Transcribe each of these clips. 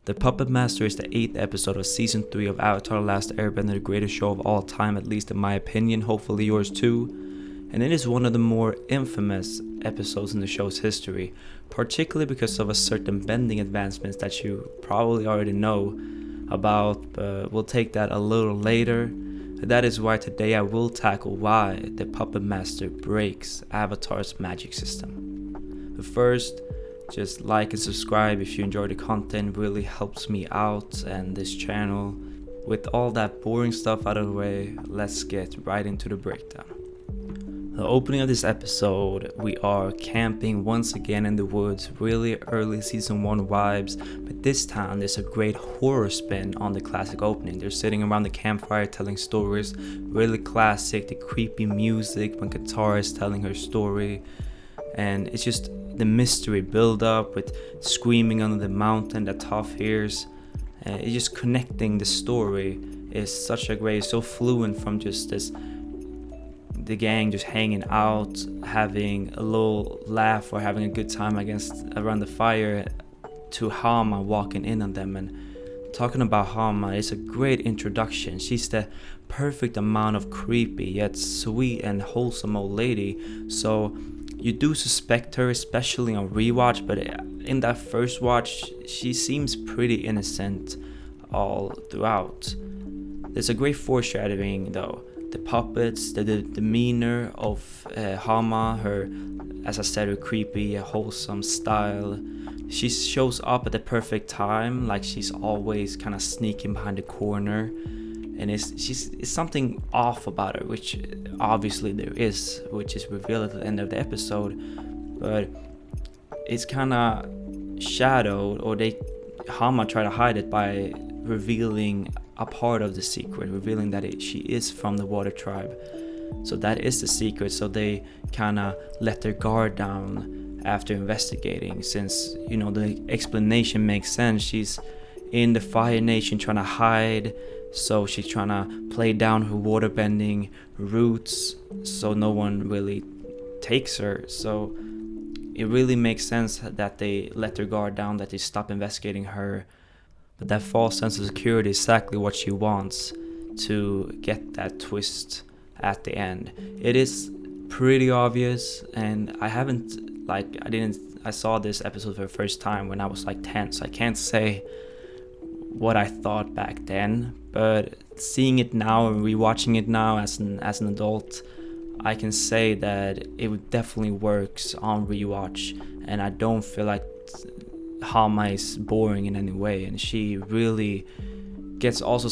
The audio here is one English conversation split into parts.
The Puppetmaster is the 8th episode of Season 3 of Avatar: The Last Airbender, the greatest show of all time, at least in my opinion, hopefully yours too. And it is one of the more infamous episodes in the show's history, particularly because of a certain bending advancements that you probably already know about, but we'll take that a little later. That is why today I will tackle why the Puppetmaster breaks Avatar's magic system. But first, just like and subscribe if you enjoy the content, really helps me out and this channel. With all that boring stuff out of the way, let's get right into the breakdown. The opening of this episode, we are camping once again in the woods, really early season 1 vibes, but this time there's a great horror spin on the classic opening. They're sitting around the campfire telling stories, really classic, the creepy music when Katara is telling her story, and it's just the mystery build up with screaming under the mountain that Toph hears. It's just connecting the story is such a great, so fluent from just this, the gang just hanging out, having a little laugh or having a good time around the fire, to Hama walking in on them. And talking about Hama, it's a great introduction. She's the perfect amount of creepy yet sweet and wholesome old lady. So you do suspect her, especially on rewatch, but in that first watch, she seems pretty innocent all throughout. There's a great foreshadowing though. The puppets, the demeanor of Hama, her, as I said, her creepy, wholesome style. She shows up at the perfect time, like she's always kind of sneaking behind the corner. And it's something off about her, which obviously there is, which is revealed at the end of the episode. But it's kind of shadowed, or Hama try to hide it by revealing a part of the secret, revealing that she is from the Water Tribe. So that is the secret. So they kind of let their guard down after investigating, since the explanation makes sense. She's in the Fire Nation trying to hide. So she's trying to play down her waterbending roots so no one really takes her. So it really makes sense that they let their guard down, that they stop investigating her. But that false sense of security is exactly what she wants to get that twist at the end. It is pretty obvious, and I saw this episode for the first time when I was like 10, so I can't say what I thought back then, but seeing it now and rewatching it now as an adult, I can say that it definitely works on rewatch, and I don't feel like Hama is boring in any way, and she really gets also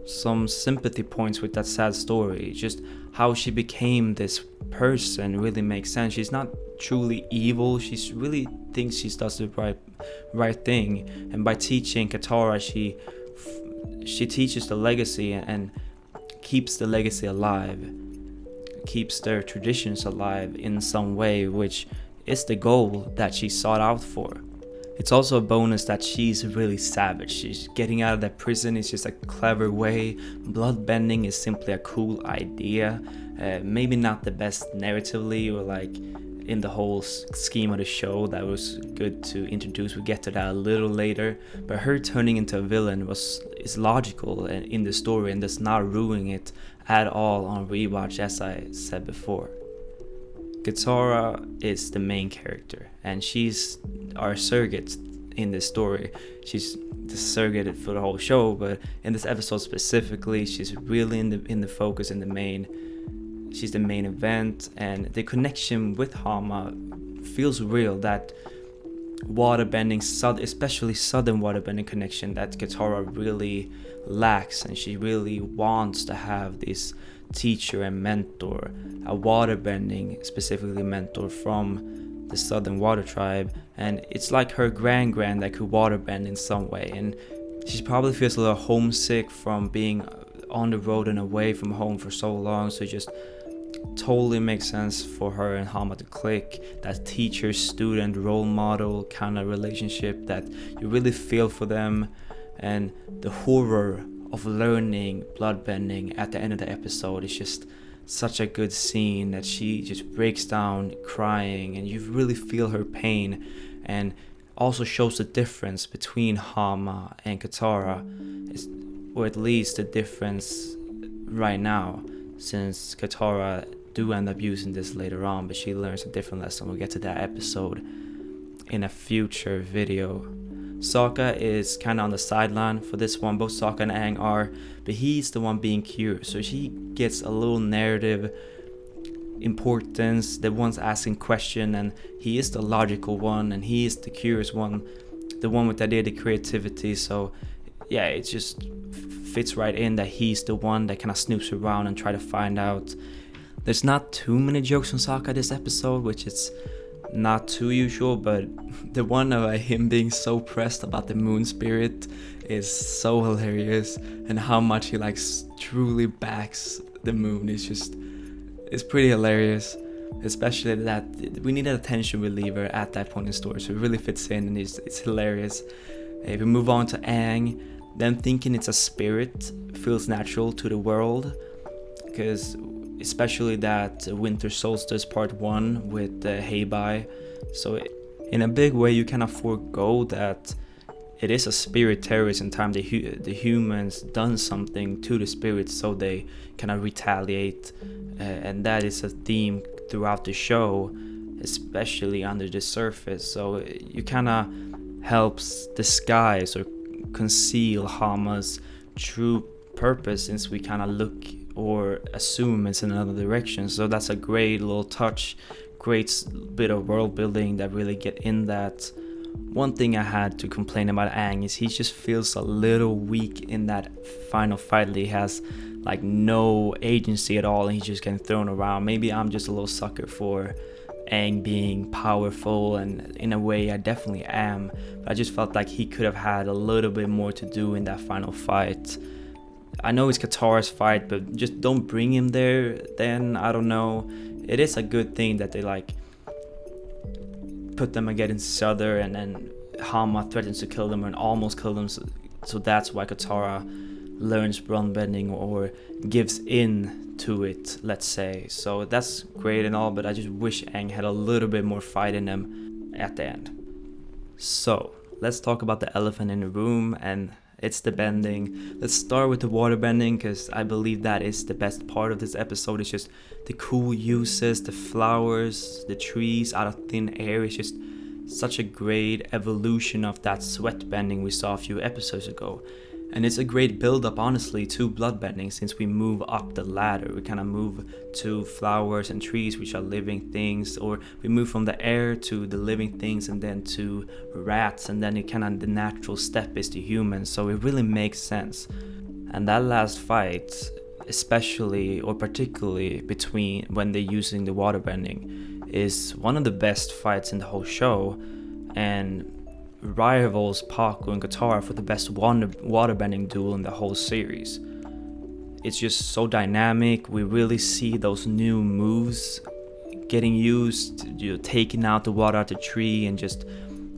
some sympathy points with that sad story. Just how she became this person really makes sense. She's not truly evil. She really thinks she does the right thing, and by teaching Katara, she teaches the legacy and keeps the legacy alive, keeps their traditions alive in some way, which is the goal that she sought out for. It's also a bonus that she's really savage. She's getting out of that prison is just a clever way. Bloodbending is simply a cool idea. Maybe not the best narratively or like in the whole scheme of the show. That was good to introduce. We'll get to that a little later. But her turning into a villain is logical in the story and does not ruin it at all on rewatch, as I said before. Katara is the main character, and she's our surrogate in this story. She's the surrogate for the whole show, but in this episode specifically, she's really in the focus, in the main. She's the main event, and the connection with Hama feels real. That waterbending, especially sudden waterbending connection that Katara really lacks, and she really wants to have this teacher and mentor, a waterbending specifically mentor from the Southern Water Tribe, and it's like her grand that could waterbend in some way, and she probably feels a little homesick from being on the road and away from home for so long. So it just totally makes sense for her and Hama to click, that teacher-student role model kind of relationship that you really feel for them, and the horror of learning bloodbending at the end of the episode is just such a good scene, that she just breaks down crying and you really feel her pain. And also shows the difference between Hama and Katara, or at least the difference right now, since Katara do end up using this later on, but she learns a different lesson. We'll get to that episode in a future video. Sokka is kind of on the sideline for this one. Both Sokka and Aang are, but he's the one being curious, so he gets a little narrative importance, the one's asking question, and he is the logical one, and he is the curious one, the one with the idea, the creativity. So yeah, it just fits right in that he's the one that kind of snoops around and try to find out. There's not too many jokes on Sokka this episode, which is not too usual, but the one of him being so pressed about the moon spirit is so hilarious, and how much he truly backs the moon is just, it's pretty hilarious, especially that we need an attention reliever at that point in the story, so it really fits in, and it's hilarious. If we move on to Aang, them thinking it's a spirit feels natural to the world, because especially that Winter Solstice Part 1 with the Heibai. So in a big way, you cannot forego that it is a spirit terrorist in time the humans done something to the spirits, so they kind of retaliate. And that is a theme throughout the show, especially under the surface. So you kind of helps disguise or conceal Hama's true purpose, since we kind of look or assume it's in another direction. So that's a great little touch, great bit of world building that really get in that. One thing I had to complain about Aang is he just feels a little weak in that final fight. He has no agency at all, and he's just getting thrown around. Maybe I'm just a little sucker for Aang being powerful, and in a way I definitely am, but I just felt like he could have had a little bit more to do in that final fight. I know it's Katara's fight, but just don't bring him there then. I don't know. It is a good thing that they put them against each other, and then Hama threatens to kill them and almost kill them. So that's why Katara learns bloodbending or gives in to it, let's say. So that's great and all, but I just wish Aang had a little bit more fight in him at the end. So let's talk about the elephant in the room, and it's the bending. Let's start with the water bending, because I believe that is the best part of this episode. It's just the cool uses, the flowers, the trees out of thin air. It's just such a great evolution of that sweat bending we saw a few episodes ago. And it's a great build-up, honestly, to bloodbending, since we move up the ladder. We kind of move to flowers and trees, which are living things, or we move from the air to the living things, and then to rats, and then the natural step is to humans. So it really makes sense. And that last fight, especially or particularly between when they're using the waterbending, is one of the best fights in the whole show, and rivals Paco and Katara for the best waterbending duel in the whole series. It's just so dynamic. We really see those new moves getting used, taking out the water out the tree, and just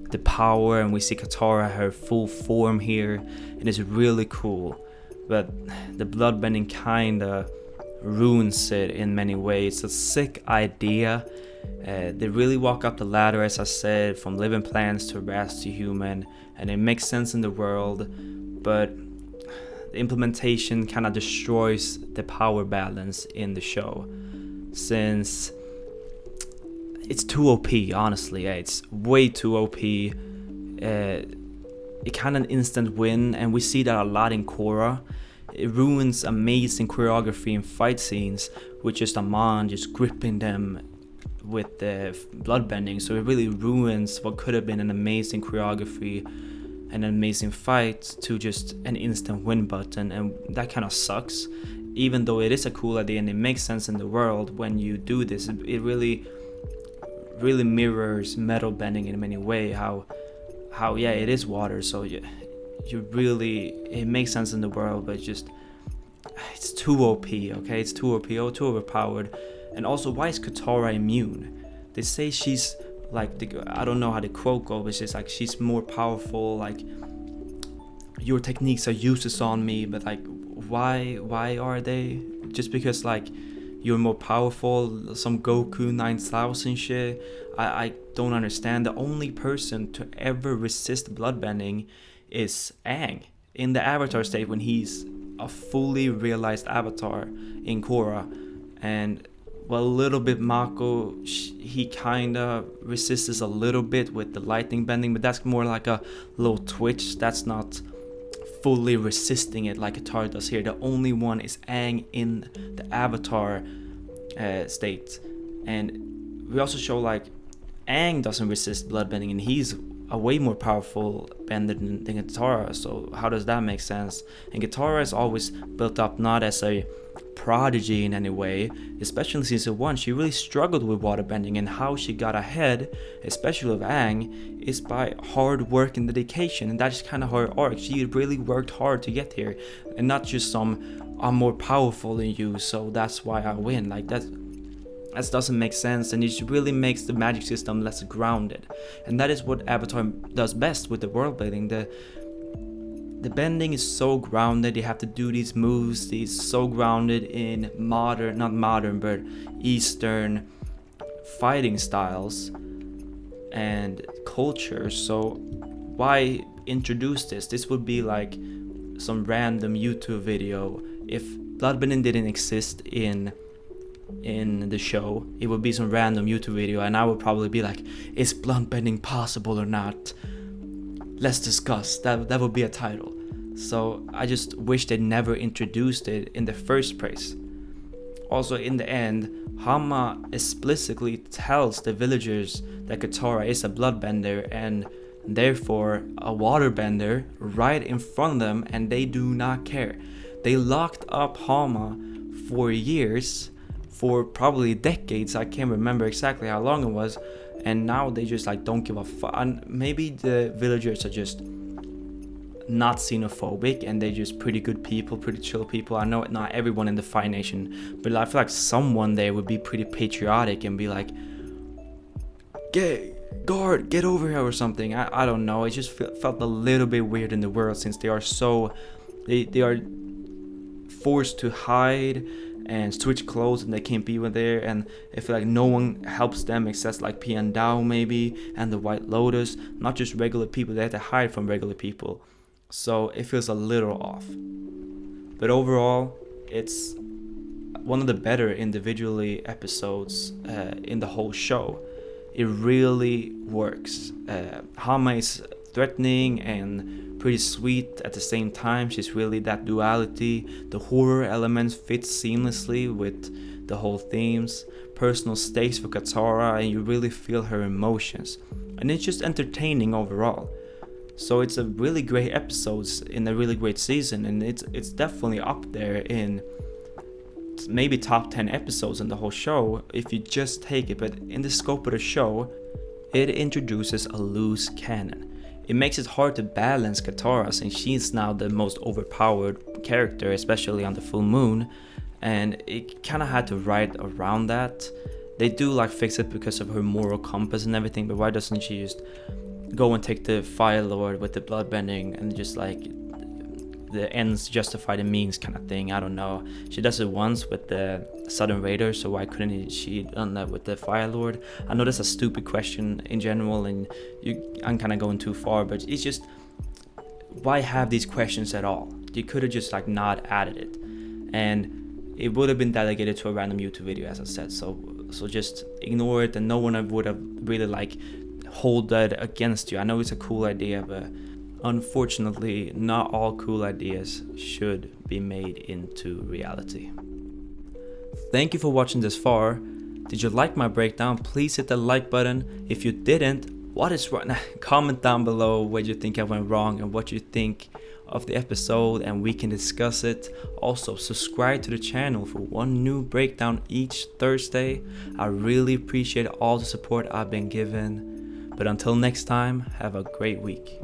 the power. And we see Katara, her full form here, and it's really cool. But the bloodbending kinda ruins it in many ways. It's a sick idea. They really walk up the ladder, as I said, from living plants to rats to human, and it makes sense in the world, but the implementation kind of destroys the power balance in the show, since it's too OP, honestly. It's way too OP. It kind of instant win, and we see that a lot in Korra. It ruins amazing choreography in fight scenes with just Amon just gripping them with the bloodbending. So it really ruins what could have been an amazing choreography and an amazing fight to just an instant win button, and that kind of sucks. Even though it is a cool idea and it makes sense in the world when you do this, it really mirrors metal bending in many ways. How yeah, it is water, so you really, it makes sense in the world, but it's too OP. Okay, it's too OP, too overpowered. And also, why is Katara immune? They say she's I don't know how the quote goes, but it's just she's more powerful, your techniques are useless on me, but why are they? Just because you're more powerful, some Goku 9000 shit. I don't understand. The only person to ever resist bloodbending is Aang in the Avatar state, when he's a fully realized Avatar in Korra. And well, a little bit Mako, he kinda resists a little bit with the lightning bending, but that's more like a little twitch. That's not fully resisting it like Katara does here. The only one is Aang in the Avatar state. And we also show like Aang doesn't resist bloodbending, and he's a way more powerful bender than Katara. So how does that make sense? And Katara is always built up not as a prodigy in any way, especially in season 1. She really struggled with waterbending, and how she got ahead, especially with Aang, is by hard work and dedication. And that's kind of her arc. She really worked hard to get here, and not just some I'm more powerful than you, so that's why I win. Like that doesn't make sense, and it really makes the magic system less grounded. And that is what Avatar does best with the world building. The bending is so grounded. You have to do these moves. These so grounded in not modern, but Eastern fighting styles and culture. So why introduce this? This would be like some random YouTube video. If bloodbending didn't exist in the show, it would be some random YouTube video, and I would probably be like, is bloodbending possible or not? Let's discuss. That would be a title. So I just wish they never introduced it in the first place. Also, in the end, Hama explicitly tells the villagers that Katara is a bloodbender and therefore a waterbender right in front of them, and they do not care. They locked up Hama for years, for probably decades. I can't remember exactly how long it was, and now they just like don't give a fuck. And maybe the villagers are just not xenophobic, and they're just pretty good people, pretty chill people. I know not everyone in the Fire Nation, but I feel like someone there would be pretty patriotic and be like, get over here or something. I don't know. It just felt a little bit weird in the world, since they are so they are forced to hide and switch clothes, and they can't be there, and I feel like no one helps them except like Piandao maybe and the White Lotus, not just regular people. They have to hide from regular people, so it feels a little off. But overall, it's one of the better individually episodes in the whole show. It really works. Hama is threatening and pretty sweet at the same time. She's really that duality. The horror elements fit seamlessly with the whole themes. Personal stakes for Katara, and you really feel her emotions. And it's just entertaining overall. So it's a really great episodes in a really great season, and it's definitely up there in maybe top 10 episodes in the whole show if you just take it. But in the scope of the show, it introduces a loose canon. It makes it hard to balance Katara, since she's now the most overpowered character, especially on the full moon, and it kind of had to write around that. They do like fix it because of her moral compass and everything, but why doesn't she just go and take the Fire Lord with the bloodbending and just like the ends justify the means kind of thing? I don't know. She does it once with the Southern Raiders, so why couldn't she done that with the Fire Lord? I know that's a stupid question in general, and I'm kind of going too far, but it's just, why have these questions at all? You could have just like not added it, and it would have been delegated to a random YouTube video, as I said. So just ignore it, and no one would have really like hold that against you. I know it's a cool idea, but unfortunately, not all cool ideas should be made into reality. Thank you for watching this far. Did you like my breakdown? Please hit the like button. If you didn't, what is wrong? Comment down below where you think I went wrong and what you think of the episode, and we can discuss it. Also, subscribe to the channel for one new breakdown each Thursday. I really appreciate all the support I've been given. But until next time, have a great week.